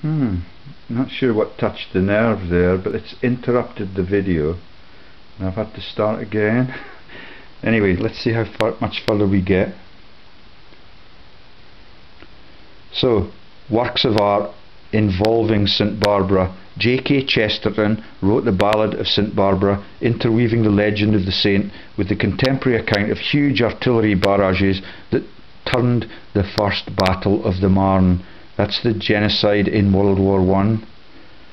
Not sure what touched the nerve there, but it's interrupted the video and I've had to start again. Anyway, let's see how much further we get. So, works of art involving St Barbara. J.K. Chesterton wrote the Ballad of St Barbara, interweaving the legend of the saint with the contemporary account of huge artillery barrages that turned the first Battle of the Marne. That's the genocide in World War I.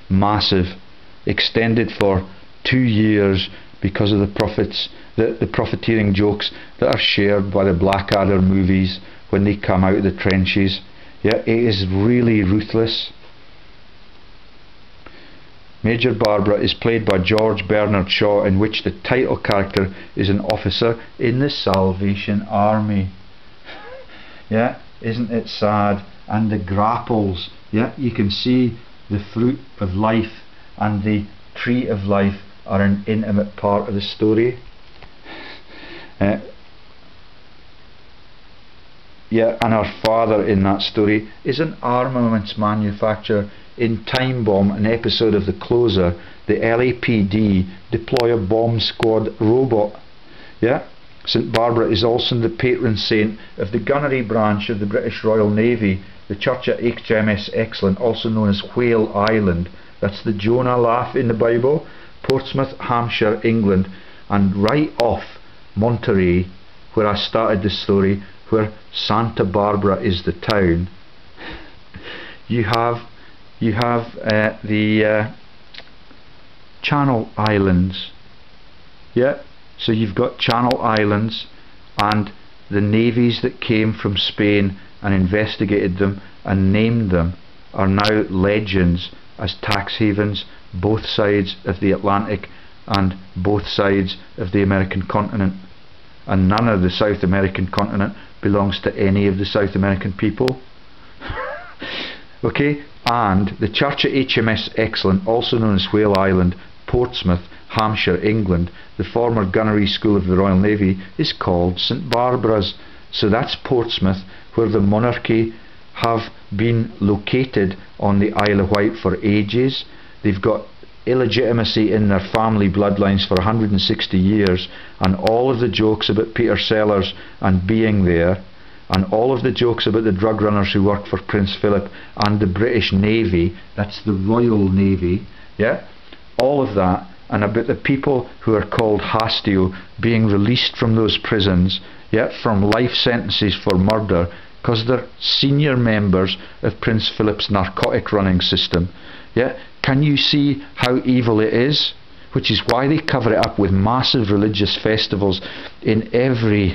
Massive. Extended for 2 years because of the profiteering jokes that are shared by the Blackadder movies when they come out of the trenches. Yeah, it is really ruthless. Major Barbara is played by George Bernard Shaw, in which the title character is an officer in the Salvation Army. Yeah, isn't it sad? And the grapples, yeah, you can see the fruit of life and the tree of life are an intimate part of the story. Yeah, and our father in that story is an armaments manufacturer. In Time Bomb, an episode of The Closer, the LAPD deploy a bomb squad robot. Yeah, St Barbara is also the patron saint of the gunnery branch of the British Royal Navy, the church at HMS Excellent, also known as Whale Island. That's the Jonah laugh in the Bible. Portsmouth, Hampshire, England, and right off Monterey, where I started the story, where Santa Barbara is the town. You have the Channel Islands. Yeah, so you've got Channel Islands, and the navies that came from Spain and investigated them and named them are now legends as tax havens, both sides of the Atlantic and both sides of the American continent. And none of the South American continent belongs to any of the South American people. Okay, and the church at HMS Excellent, also known as Whale Island, Portsmouth, Hampshire, England, the former gunnery school of the Royal Navy, is called St Barbara's. So that's Portsmouth, where the monarchy have been located on the Isle of Wight for ages. They've got illegitimacy in their family bloodlines for 160 years, and all of the jokes about Peter Sellers and being there, and all of the jokes about the drug runners who worked for Prince Philip and the British Navy, that's the Royal Navy, yeah, all of that, and about the people who are called Hastio being released from those prisons, yeah, from life sentences for murder, because they're senior members of Prince Philip's narcotic running system. Yeah, can you see how evil it is? Which is why they cover it up with massive religious festivals in every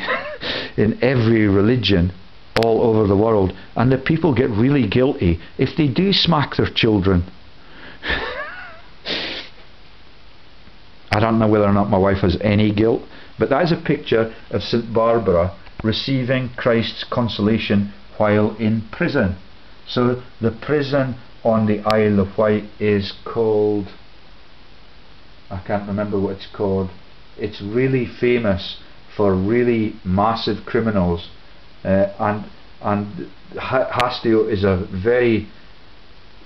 religion all over the world, and the people get really guilty if they do smack their children. I don't know whether or not my wife has any guilt, but that is a picture of St Barbara receiving Christ's consolation while in prison. So the prison on the Isle of Wight is called, I can't remember what it's called. It's really famous for really massive criminals, and Hastio is a very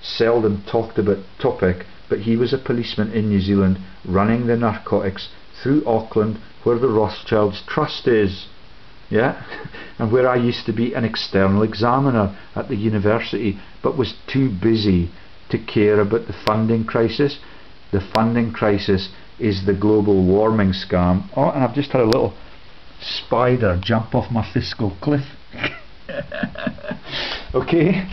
seldom talked about topic, but he was a policeman in New Zealand running the narcotics through Auckland, where the Rothschilds Trust is. Yeah, and where I used to be an external examiner at the university, but was too busy to care about the funding crisis. The funding crisis is the global warming scam. Oh, and I've just had a little spider jump off my fiscal cliff. Okay,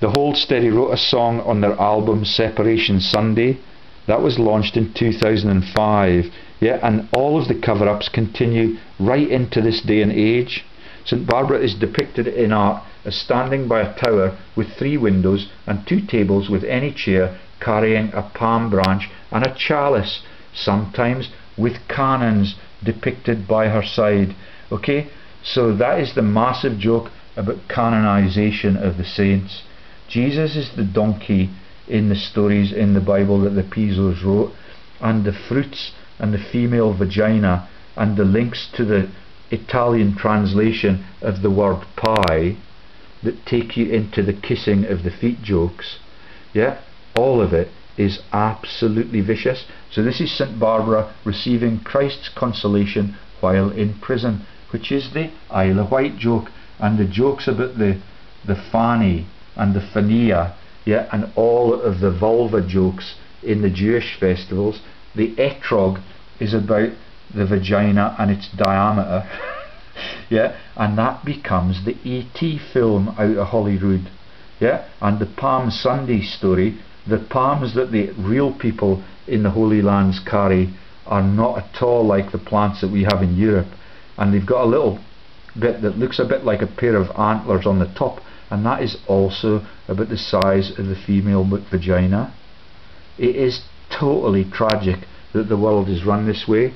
the Hold Steady wrote a song on their album Separation Sunday. That was launched in 2005. Yeah, and all of the cover-ups continue right into this day and age. St Barbara is depicted in art as standing by a tower with 3 windows and 2 tables with any chair carrying a palm branch and a chalice, sometimes with cannons depicted by her side. Okay, so that is the massive joke about canonization of the saints. Jesus is the donkey in the stories in the Bible that the Pisos wrote, and the fruits and the female vagina and the links to the Italian translation of the word pie that take you into the kissing of the feet jokes. Yeah, all of it is absolutely vicious. So this is St. Barbara receiving Christ's consolation while in prison, which is the Isle of Wight joke, and the jokes about the fanny and the fania, yeah, and all of the vulva jokes in the Jewish festivals. The etrog is about the vagina and its diameter. Yeah, and that becomes the E.T. film out of Holyrood. Yeah, and the Palm Sunday story, the palms that the real people in the Holy Lands carry are not at all like the plants that we have in Europe, and they've got a little bit that looks a bit like a pair of antlers on the top, and that is also about the size of the female vagina. It is totally tragic that the world is run this way.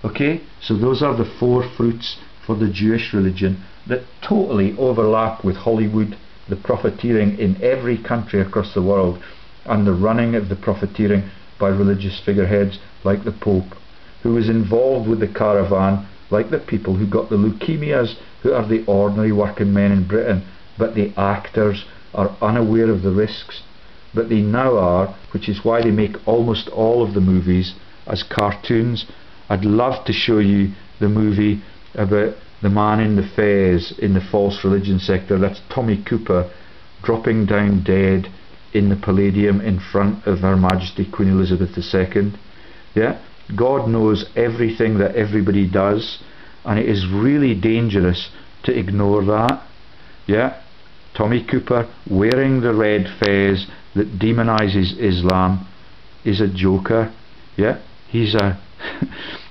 Okay, so those are the 4 fruits for the Jewish religion that totally overlap with Hollywood, the profiteering in every country across the world, and the running of the profiteering by religious figureheads like the Pope, who is involved with the caravan like the people who got the leukemias, who are the ordinary working men in Britain, but the actors are unaware of the risks. But they now are, which is why they make almost all of the movies as cartoons. I'd love to show you the movie about the man in the fez in the false religion sector. That's Tommy Cooper dropping down dead in the Palladium in front of Her Majesty Queen Elizabeth II. Yeah, God knows everything that everybody does, and it is really dangerous to ignore that. Yeah, Tommy Cooper wearing the red fez that demonizes Islam is a joker. Yeah, he's a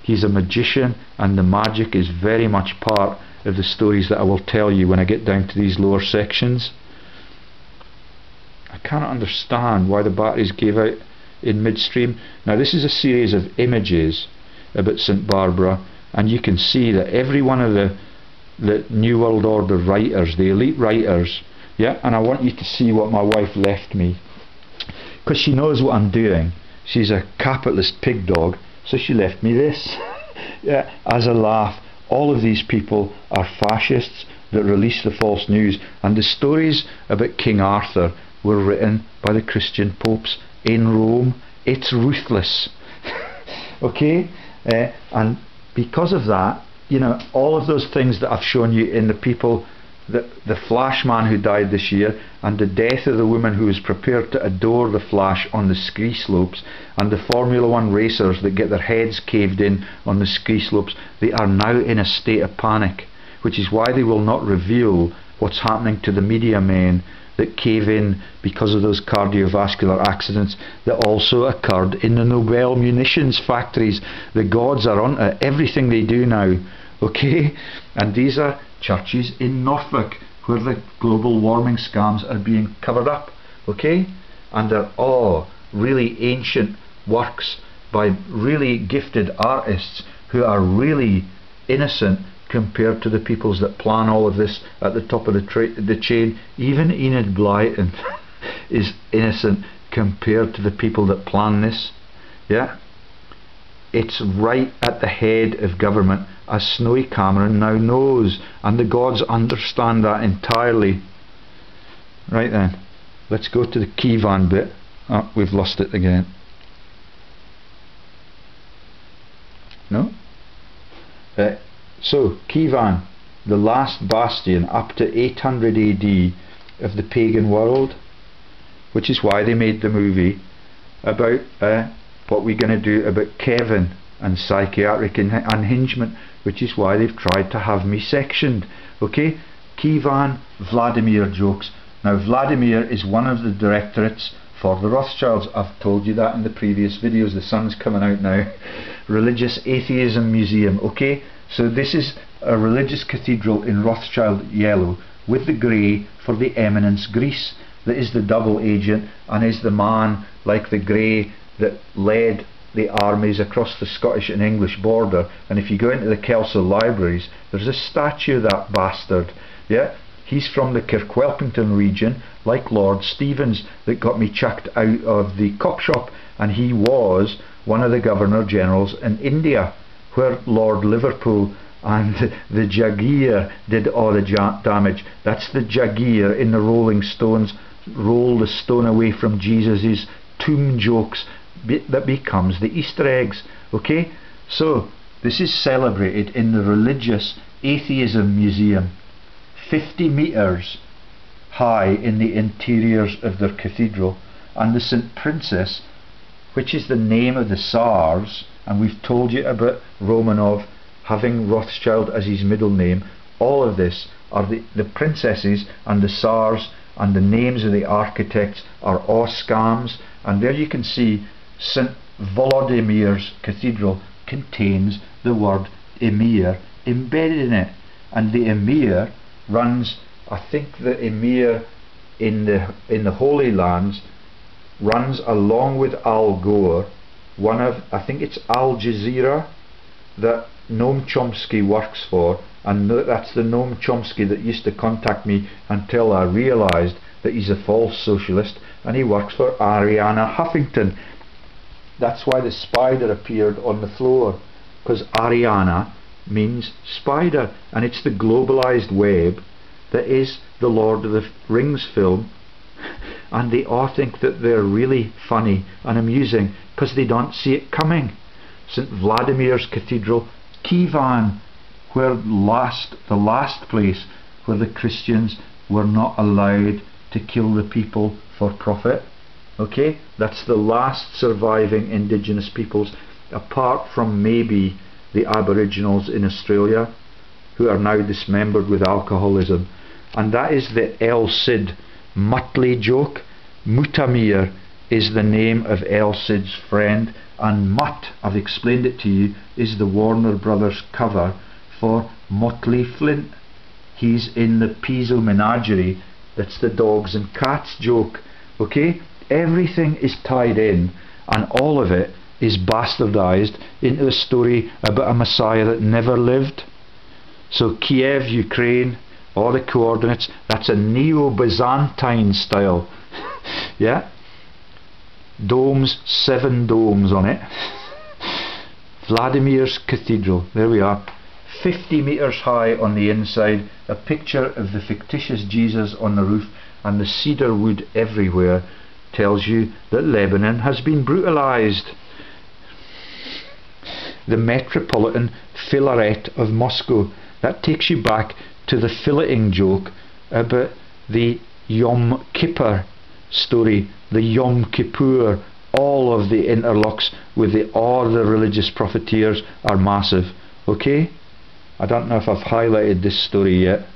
he's a magician, and the magic is very much part of the stories that I will tell you when I get down to these lower sections. I cannot understand why the batteries gave out in midstream. Now this is a series of images about St. Barbara, and you can see that every one of the New World Order writers, the elite writers, yeah, and I want you to see what my wife left me, because she knows what I'm doing. She's a capitalist pig dog, so she left me this. Yeah, as a laugh. All of these people are fascists that release the false news, and the stories about King Arthur were written by the Christian popes in Rome. It's ruthless. Okay, and because of that, you know, all of those things that I've shown you in the people, the Flash man who died this year, and the death of the woman who was prepared to adore the Flash on the ski slopes, and the Formula 1 racers that get their heads caved in on the ski slopes, they are now in a state of panic, which is why they will not reveal what's happening to the media men that cave in because of those cardiovascular accidents that also occurred in the Nobel munitions factories. The gods are on to everything they do now. Okay, and these are churches in Norfolk where the global warming scams are being covered up. Okay, and they're all really ancient works by really gifted artists who are really innocent compared to the peoples that plan all of this at the top of the chain. Even Enid Blyton is innocent compared to the people that plan this. Yeah, it's right at the head of government, as Snowy Cameron now knows, and the gods understand that entirely. Right then, let's go to the Keivan bit. Oh, we've lost it again. No? So, Keivan, the last bastion up to 800 AD of the pagan world, which is why they made the movie about what we're going to do about Keivan and psychiatric unhingement, which is why they've tried to have me sectioned. Okay, Keivan, Vladimir jokes. Now Vladimir is one of the directorates for the Rothschilds. I've told you that in the previous videos. The sun's coming out now. Religious Atheism Museum. Okay, so this is a religious cathedral in Rothschild yellow with the grey for the Eminence Greece, that is the double agent and is the man like the grey that led the armies across the Scottish and English border. And if you go into the Kelso libraries, there's a statue of that bastard. Yeah, he's from the Kirkwelpington region, like Lord Stevens that got me chucked out of the cop shop, and he was one of the Governor Generals in India, where Lord Liverpool and the Jagir did all the damage. That's the Jagir in the Rolling Stones, roll the stone away from Jesus' tomb jokes, that becomes the Easter eggs. Okay, so this is celebrated in the Religious Atheism Museum, 50 metres high in the interiors of their cathedral. And the St. Princess, which is the name of the Tsars, and we've told you about Romanov having Rothschild as his middle name. All of this are the princesses and the Tsars, and the names of the architects are all scams. And there you can see St. Volodymir's cathedral contains the word EMIR embedded in it, and the EMIR runs, I think the EMIR in the Holy Lands runs along with Al Gore, one of, I think it's Al Jazeera that Noam Chomsky works for, and that's the Noam Chomsky that used to contact me until I realised that he's a false socialist, and he works for Arianna Huffington. That's why the spider appeared on the floor, because Arianna means spider, and it's the globalised web that is the Lord of the Rings film. And they all think that they're really funny and amusing because they don't see it coming. St. Vladimir's Cathedral, Keivan, where the last place where the Christians were not allowed to kill the people for profit. Okay, that's the last surviving indigenous peoples, apart from maybe the Aboriginals in Australia, who are now dismembered with alcoholism. And that is the El Cid Muttley joke. Mutamir is the name of El Cid's friend, and Mutt, I've explained it to you, is the Warner Brothers cover for Motley Flint. He's in the Pizzo Menagerie, that's the dogs and cats joke. Okay, everything is tied in, and all of it is bastardized into a story about a Messiah that never lived. So Kiev, Ukraine, all the coordinates, that's a Neo-Byzantine style. Yeah, domes, 7 domes on it. Vladimir's Cathedral, there we are, 50 metres high on the inside, a picture of the fictitious Jesus on the roof, and the cedar wood everywhere tells you that Lebanon has been brutalised. The Metropolitan Filaret of Moscow, that takes you back to the filleting joke about the Yom Kippur story, the Yom Kippur. All of the interlocks with all the religious profiteers are massive. Okay, I don't know if I've highlighted this story yet,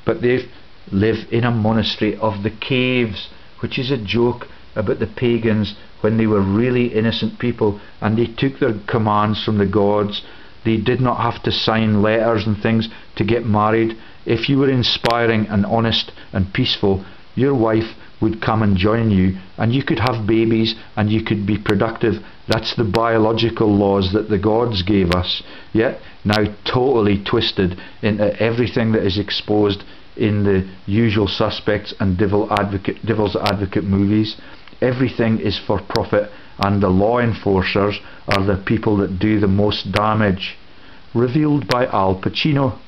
but they live in a monastery of the caves, which is a joke about the pagans when they were really innocent people and they took their commands from the gods. They did not have to sign letters and things to get married. If you were inspiring and honest and peaceful, your wife would come and join you, and you could have babies and you could be productive. That's the biological laws that the gods gave us, yet now totally twisted into everything that is exposed in the Usual Suspects and Devil's Advocate movies. Everything is for profit, and the law enforcers are the people that do the most damage. Revealed by Al Pacino.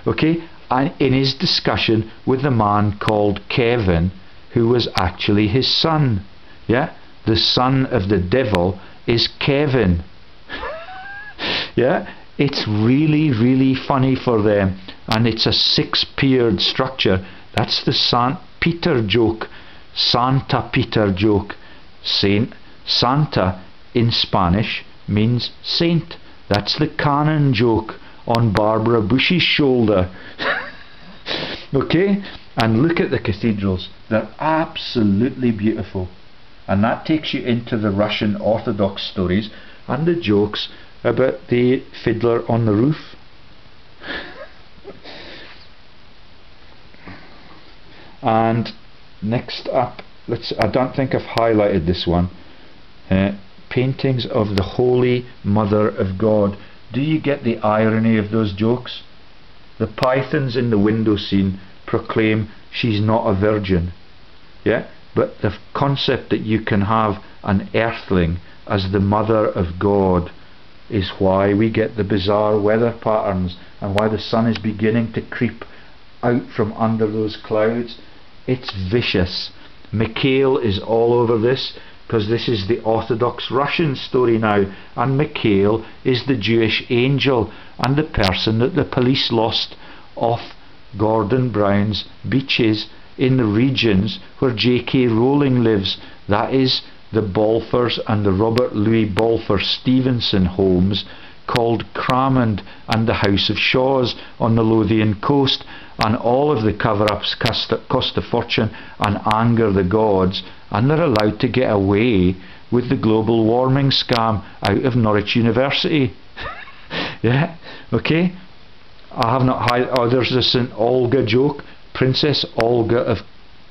Okay, and in his discussion with the man called Keivan, who was actually his son. Yeah, the son of the devil is Keivan. Yeah, it's really, really funny for them, and it's a 6-tiered structure. That's the Saint Peter joke, Santa Peter joke. Saint, Santa in Spanish means saint. That's the canon joke on Barbara Bush's shoulder. Okay, and look at the cathedrals, they're absolutely beautiful, and that takes you into the Russian Orthodox stories and the jokes about the fiddler on the roof. And next up, I don't think I've highlighted this one, paintings of the Holy Mother of God. Do you get the irony of those jokes? The pythons in the window scene proclaim she's not a virgin. Yeah, but the concept that you can have an earthling as the mother of God is why we get the bizarre weather patterns and why the sun is beginning to creep out from under those clouds. It's vicious. Mikhail is all over this, because this is the Orthodox Russian story now, and Mikhail is the Jewish angel and the person that the police lost off Gordon Brown's beaches in the regions where J.K. Rowling lives. That is the Balfours and the Robert Louis Balfour Stevenson homes called Cramond and the House of Shaws on the Lothian coast, and all of the cover-ups cost a fortune and anger the gods, and they're allowed to get away with the global warming scam out of Norwich University. Yeah, okay. I have not had. Oh, there's the St. Olga joke. Princess Olga of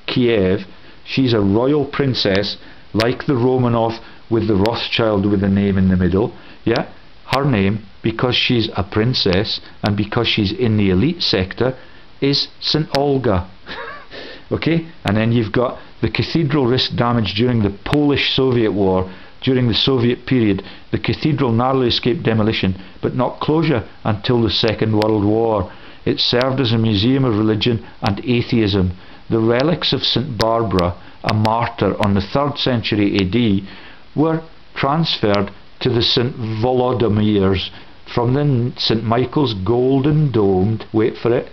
Kiev. She's a royal princess, like the Romanov with the Rothschild with the name in the middle. Yeah, her name, because she's a princess and because she's in the elite sector, is St. Olga. Okay, and then you've got the cathedral risked damage during the Polish-Soviet War. During the Soviet period, the cathedral narrowly escaped demolition, but not closure until the Second World War. It served as a museum of religion and atheism. The relics of St. Barbara, a martyr on the 3rd century AD, were transferred to the St. Volodymyrs from the St. Michael's golden domed, wait for it,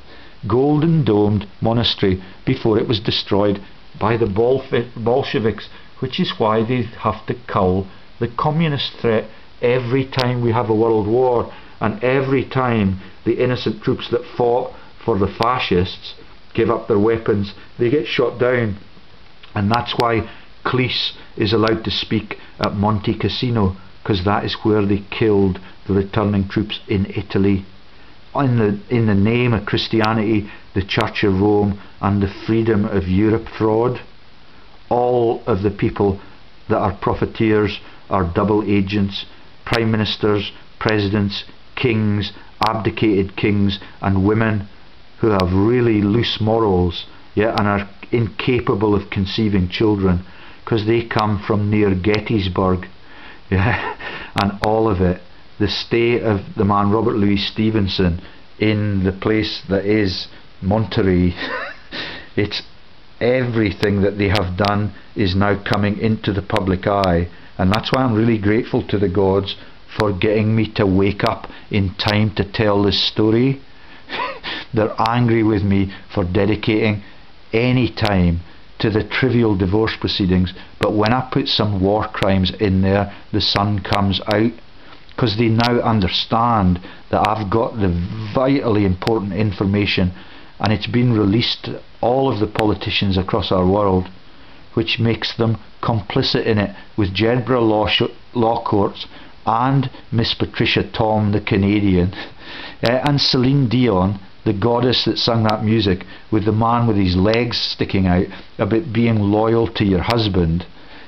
golden domed monastery before it was destroyed by the Bolsheviks, which is why they have to cull the communist threat every time we have a world war, and every time the innocent troops that fought for the fascists give up their weapons, they get shot down. And that's why Cleese is allowed to speak at Monte Cassino, because that is where they killed the returning troops in Italy, in the name of Christianity, the Church of Rome, and the freedom of Europe fraud. All of the people that are profiteers are double agents, prime ministers, presidents, kings, abdicated kings, and women who have really loose morals, yeah, and are incapable of conceiving children, because they come from near Gettysburg, yeah, and all of it. The stay of the man Robert Louis Stevenson in the place that is Monterey, it's everything that they have done is now coming into the public eye, and that's why I'm really grateful to the gods for getting me to wake up in time to tell this story. They're angry with me for dedicating any time to the trivial divorce proceedings, but when I put some war crimes in there, the sun comes out, because they now understand that I've got the vitally important information, and it's been released to all of the politicians across our world, which makes them complicit in it with Jedburgh law courts and Miss Patricia Tom, the Canadian, and Celine Dion, the goddess that sung that music, with the man with his legs sticking out about being loyal to your husband.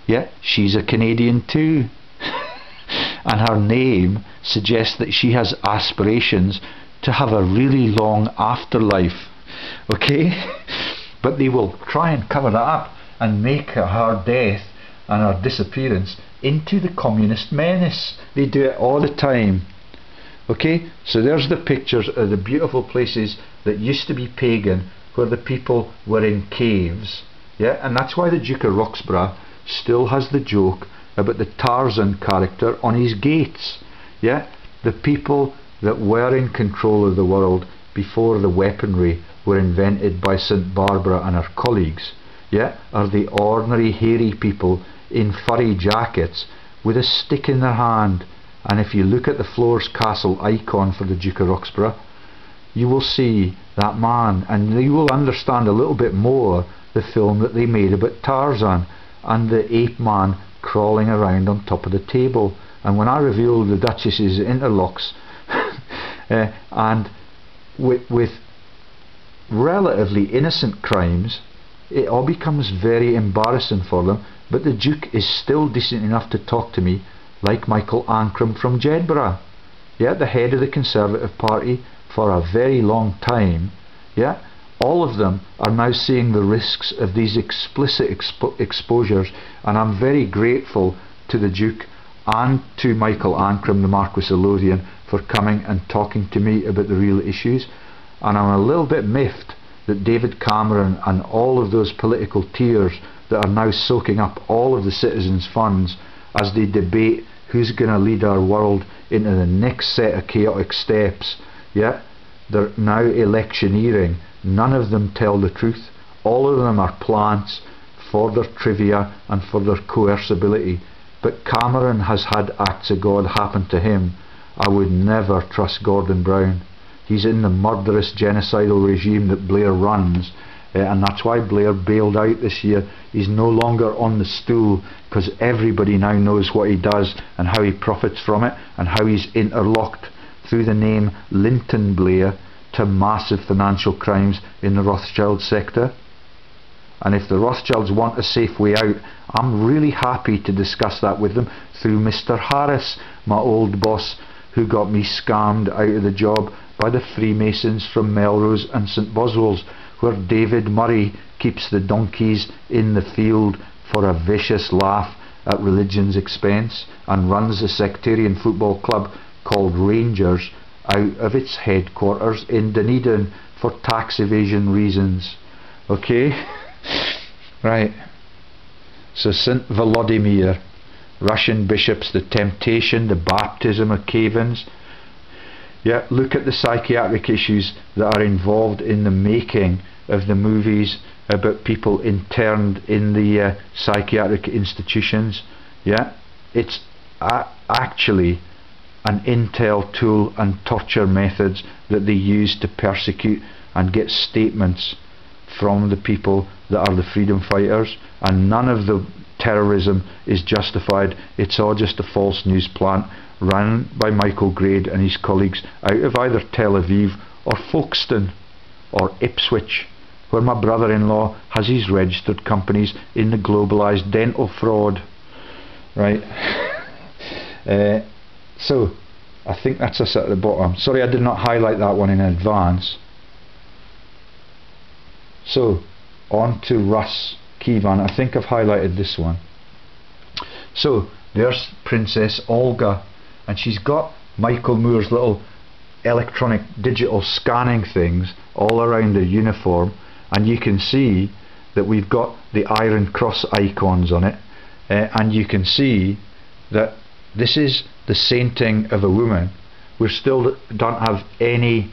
Yeah, she's a Canadian too. And her name suggests that she has aspirations to have a really long afterlife. Okay? But they will try and cover that up and make her death and her disappearance into the communist menace. They do it all the time. Okay? So there's the pictures of the beautiful places that used to be pagan, where the people were in caves. Yeah? And that's why the Duke of Roxburgh still has the joke about the Tarzan character on his gates. Yeah? The people that were in control of the world before the weaponry were invented by St. Barbara and her colleagues, yeah, are the ordinary hairy people in furry jackets with a stick in their hand. And if you look at the Floors Castle icon for the Duke of Roxburgh, you will see that man, and you will understand a little bit more the film that they made about Tarzan and the ape man crawling around on top of the table. And when I reveal the Duchess's interlocks and with relatively innocent crimes, it all becomes very embarrassing for them. But the Duke is still decent enough to talk to me like Michael Ancram from Jedburgh, yeah, the head of the Conservative Party for a very long time. Yeah, all of them are now seeing the risks of these explicit exposures, and I'm very grateful to the Duke and to Michael Ancram, the Marquis of Lothian, for coming and talking to me about the real issues. And I'm a little bit miffed that David Cameron and all of those political tears that are now soaking up all of the citizens' funds as they debate who's going to lead our world into the next set of chaotic steps. Yeah, they're now electioneering. None of them tell the truth. All of them are plants for their trivia and for their coercibility. But Cameron has had acts of God happen to him. I would never trust Gordon Brown. He's in the murderous genocidal regime that Blair runs, and that's why Blair bailed out this year. He's no longer on the stool because everybody now knows what he does and how he profits from it and how he's interlocked through the name Linton Blair to massive financial crimes in the Rothschild sector. And if the Rothschilds want a safe way out, I'm really happy to discuss that with them through Mr. Harris, my old boss, who got me scammed out of the job by the Freemasons from Melrose and St Boswell's, where David Murray keeps the donkeys in the field for a vicious laugh at religion's expense and runs a sectarian football club called Rangers out of its headquarters in Dunedin for tax evasion reasons. Okay? Right. So St Volodymyr, Russian bishops, the temptation, the baptism of Keivans. Yeah, look at the psychiatric issues that are involved in the making of the movies about people interned in the psychiatric institutions. Yeah, it's actually an intel tool and torture methods that they use to persecute and get statements from the people that are the freedom fighters, and none of the terrorism is justified. It's all just a false news plant run by Michael Grade and his colleagues out of either Tel Aviv or Folkestone or Ipswich, where my brother-in-law has his registered companies in the globalised dental fraud. Right. So I think that's us at the bottom. Sorry I did not highlight that one in advance. So on to Russ Keivan. I think I've highlighted this one. So there's Princess Olga, and she's got Michael Moore's little electronic digital scanning things all around the uniform, and you can see that we've got the Iron Cross icons on it, and you can see that this is the sainting of a woman. We still don't have any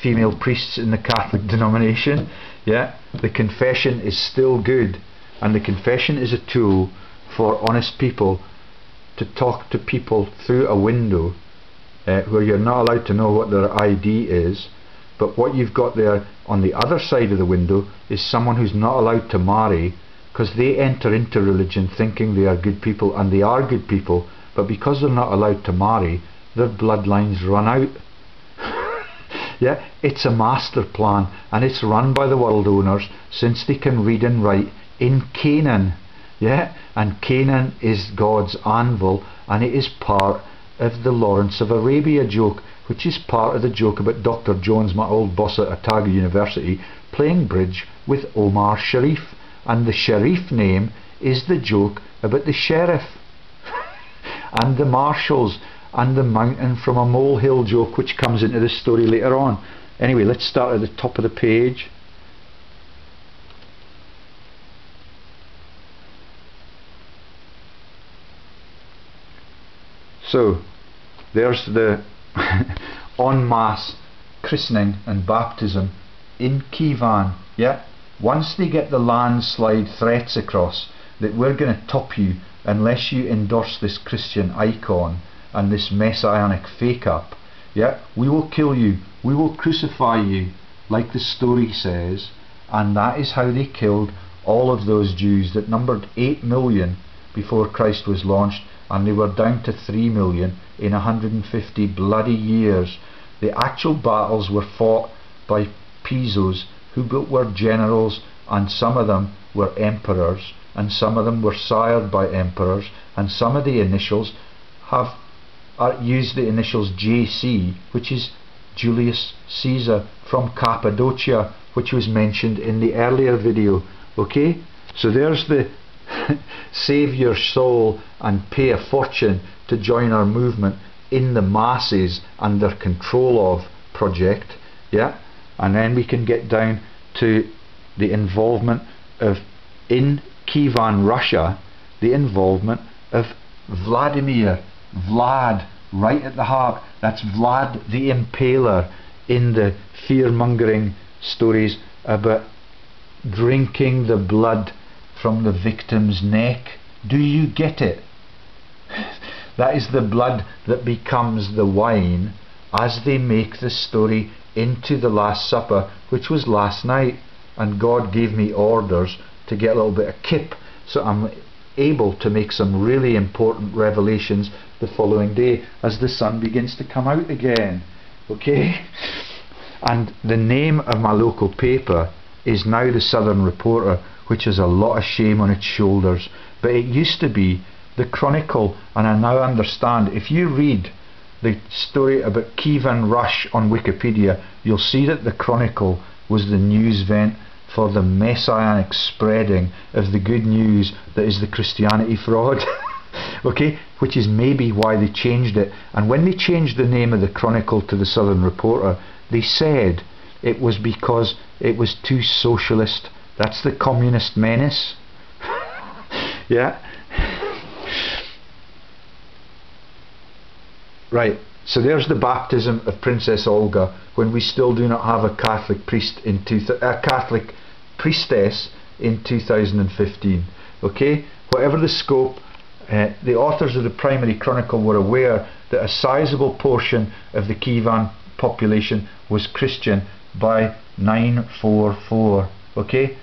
female priests in the Catholic denomination. Yeah, the confession is still good, and the confession is a tool for honest people to talk to people through a window where you're not allowed to know what their ID is, but what you've got there on the other side of the window is someone who's not allowed to marry, because they enter into religion thinking they are good people, and they are good people, but because they're not allowed to marry, their bloodlines run out. Yeah, it's a master plan, and it's run by the world owners since they can read and write in Canaan. Yeah, and Canaan is God's anvil, and it is part of the Lawrence of Arabia joke, which is part of the joke about Dr. Jones, my old boss at Otago University, playing bridge with Omar Sharif, and the Sharif name is the joke about the sheriff and the marshals and the mountain from a molehill joke, which comes into the story later on. Anyway, let's start at the top of the page. So there's the en masse christening and baptism in Keivan. Yeah, once they get the landslide threats across that we're going to top you unless you endorse this Christian icon and this messianic fake up, yeah, we will kill you, we will crucify you, like the story says. And that is how they killed all of those Jews that numbered 8 million before Christ was launched, and they were down to 3 million in 150 bloody years. The actual battles were fought by Pisos, who were generals, and some of them were emperors, and some of them were sired by emperors, and some of the initials use the initials JC, which is Julius Caesar from Cappadocia, which was mentioned in the earlier video. Okay, so there's the save your soul and pay a fortune to join our movement in the masses under control of project. Yeah, and then we can get down to the involvement of, in Keivan, Russia, the involvement of Vladimir, Vlad, right at the heart. That's Vlad the Impaler in the fear-mongering stories about drinking the blood from the victim's neck. Do you get it? That is the blood that becomes the wine as they make the story into the Last Supper, which was last night. And God gave me orders to get a little bit of kip, so I'm able to make some really important revelations the following day as the sun begins to come out again. Okay? And the name of my local paper is now the Southern Reporter, which has a lot of shame on its shoulders. But it used to be the Chronicle, and I now understand. If you read the story about Keivan Rush on Wikipedia, you'll see that the Chronicle was the news vent for the messianic spreading of the good news that is the Christianity fraud. Okay, which is maybe why they changed it. And when they changed the name of the Chronicle to the Southern Reporter, they said it was because it was too socialist. That's the communist menace. Yeah. Right, so there's the baptism of Princess Olga when we still do not have a Catholic priest in Catholic priestess in 2015. Okay, whatever the scope, the authors of the Primary Chronicle were aware that a sizable portion of the Keivan population was Christian by 944. Okay,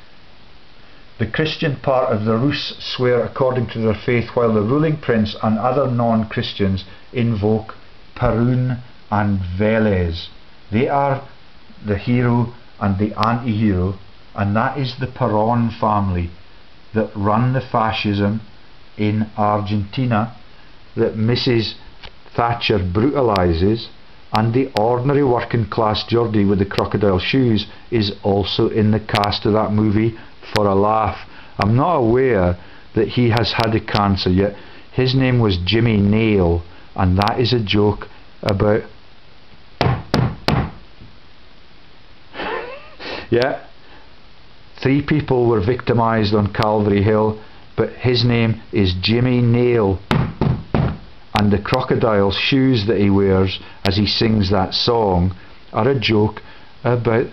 the Christian part of the Rus swear according to their faith, while the ruling prince and other non-Christians invoke Perun and Velez. They are the hero and the anti-hero, and that is the Peron family that run the fascism in Argentina, that Mrs. Thatcher brutalises, and the ordinary working class Geordie with the crocodile shoes is also in the cast of that movie for a laugh. I'm not aware that he has had a cancer yet. His name was Jimmy Nail, and that is a joke about yeah, 3 people were victimised on Calvary Hill, but his name is Jimmy Nail, and the crocodile shoes that he wears as he sings that song are a joke about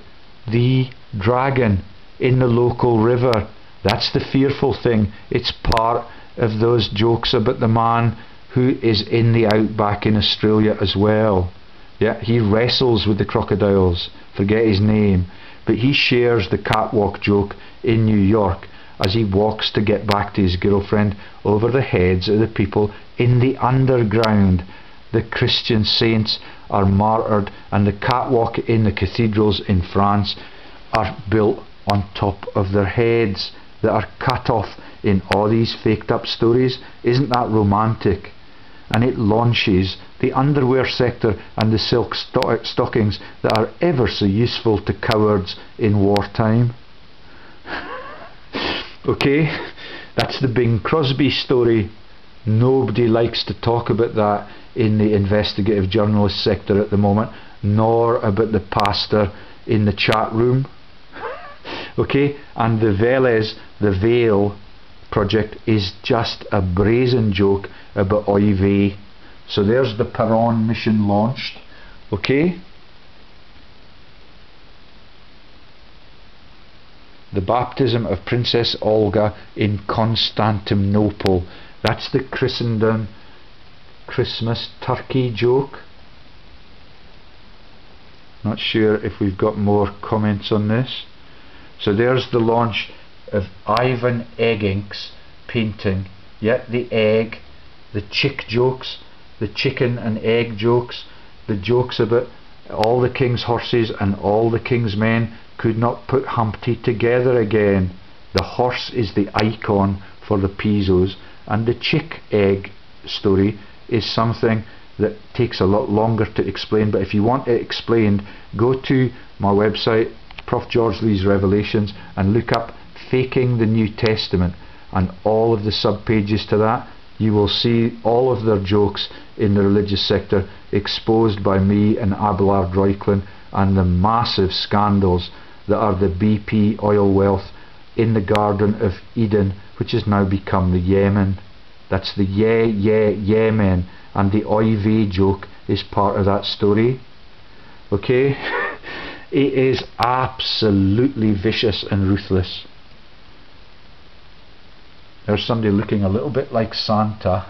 the dragon in the local river. That's the fearful thing. It's part of those jokes about the man who is in the outback in Australia as well. Yeah, he wrestles with the crocodiles, forget his name, but he shares the catwalk joke in New York as he walks to get back to his girlfriend over the heads of the people in the underground. The Christian saints are martyred, and the catwalk in the cathedrals in France are built on top of their heads that are cut off in all these faked up stories. Isn't that romantic? And it launches the underwear sector and the silk stockings that are ever so useful to cowards in wartime. Okay, that's the Bing Crosby story. Nobody likes to talk about that in the investigative journalist sector at the moment, nor about the pastor in the chat room. Okay, and the Velez, the Veil project is just a brazen joke about Oy vey. So there's the Peron mission launched. Okay, the baptism of Princess Olga in Constantinople. That's the Christendom Christmas turkey joke. Not sure if we've got more comments on this. So there's the launch of Ivan Eggink's painting. Yeah, the egg, the chick jokes, the chicken and egg jokes, the jokes about all the king's horses and all the king's men could not put Humpty together again. The horse is the icon for the Pisos, and the chick egg story is something that takes a lot longer to explain, but if you want it explained, go to my website, Prof. George Lee's Revelations, and look up Faking the New Testament, and all of the sub-pages to that, you will see all of their jokes in the religious sector exposed by me and Abelard Reuchlin, and the massive scandals that are the BP oil wealth in the Garden of Eden, which has now become the Yemen. That's the Yemen, and the oy vey joke is part of that story. Okay? It is absolutely vicious and ruthless. There's somebody looking a little bit like Santa.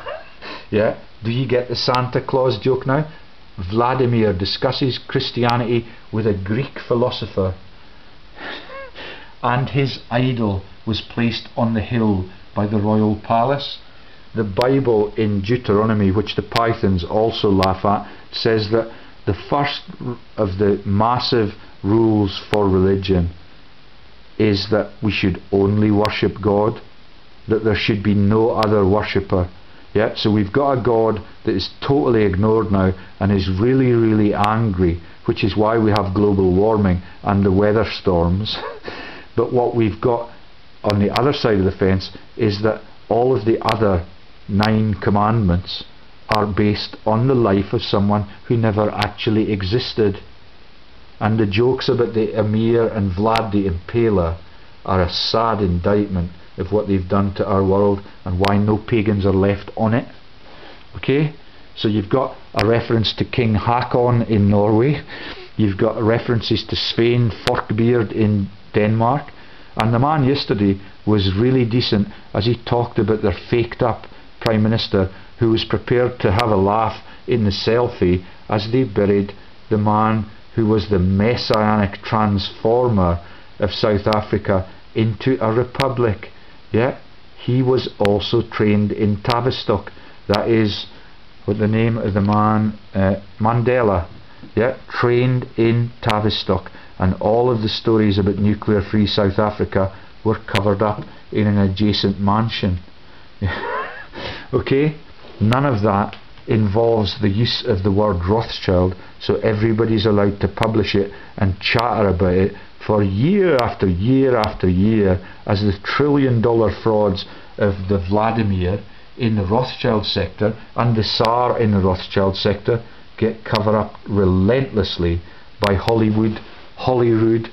Yeah? Do you get the Santa Claus joke now? Vladimir discusses Christianity with a Greek philosopher, and his idol was placed on the hill by the royal palace. The Bible in Deuteronomy, which the Pythons also laugh at, says that the first of the massive rules for religion is that we should only worship God, that there should be no other worshipper. Yeah, so we've got a God that is totally ignored now and is really, really angry, which is why we have global warming and the weather storms. But what we've got on the other side of the fence is that all of the other 9 commandments are based on the life of someone who never actually existed. And the jokes about the EMIR and VLAD the Impaler are a sad indictment of what they've done to our world and why no pagans are left on it. Okay, so you've got a reference to King Hakon in Norway, you've got references to Svein Forkbeard in Denmark, and the man yesterday was really decent as he talked about their faked up Prime Minister who was prepared to have a laugh in the selfie as they buried the man who was the messianic transformer of South Africa into a republic. Yeah, he was also trained in Tavistock. That is what the name of the man, Mandela. Yeah, trained in Tavistock, and all of the stories about nuclear free South Africa were covered up in an adjacent mansion. Okay, none of that involves the use of the word Rothschild, so everybody's allowed to publish it and chatter about it for year after year after year, as the trillion-dollar frauds of the Vladimir in the Rothschild sector and the Tsar in the Rothschild sector get covered up relentlessly by Hollywood, Holyrood,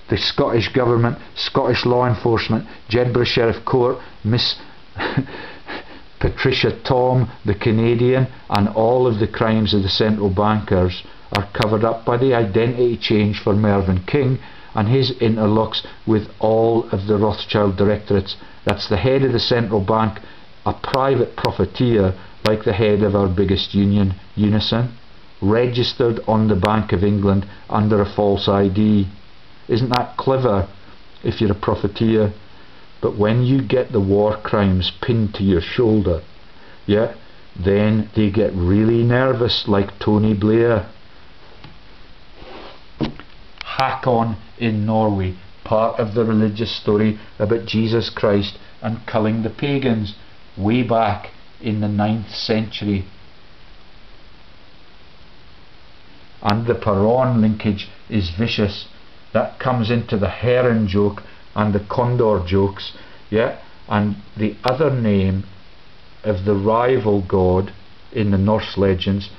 the Scottish government, Scottish law enforcement, Jedburgh Sheriff Court, Miss Patricia Tom, the Canadian, and all of the crimes of the central bankers are covered up by the identity change for Mervyn King and his interlocks with all of the Rothschild directorates. That's the head of the central bank, a private profiteer like the head of our biggest union, Unison, registered on the Bank of England under a false ID. Isn't that clever if you're a profiteer? But when you get the war crimes pinned to your shoulder, yeah, then they get really nervous, like Tony Blair. Hakon in Norway, part of the religious story about Jesus Christ and culling the pagans way back in the 9th century. And the Peron linkage is vicious. That comes into the heron joke and the condor jokes, yeah, and the other name of the rival god in the Norse legends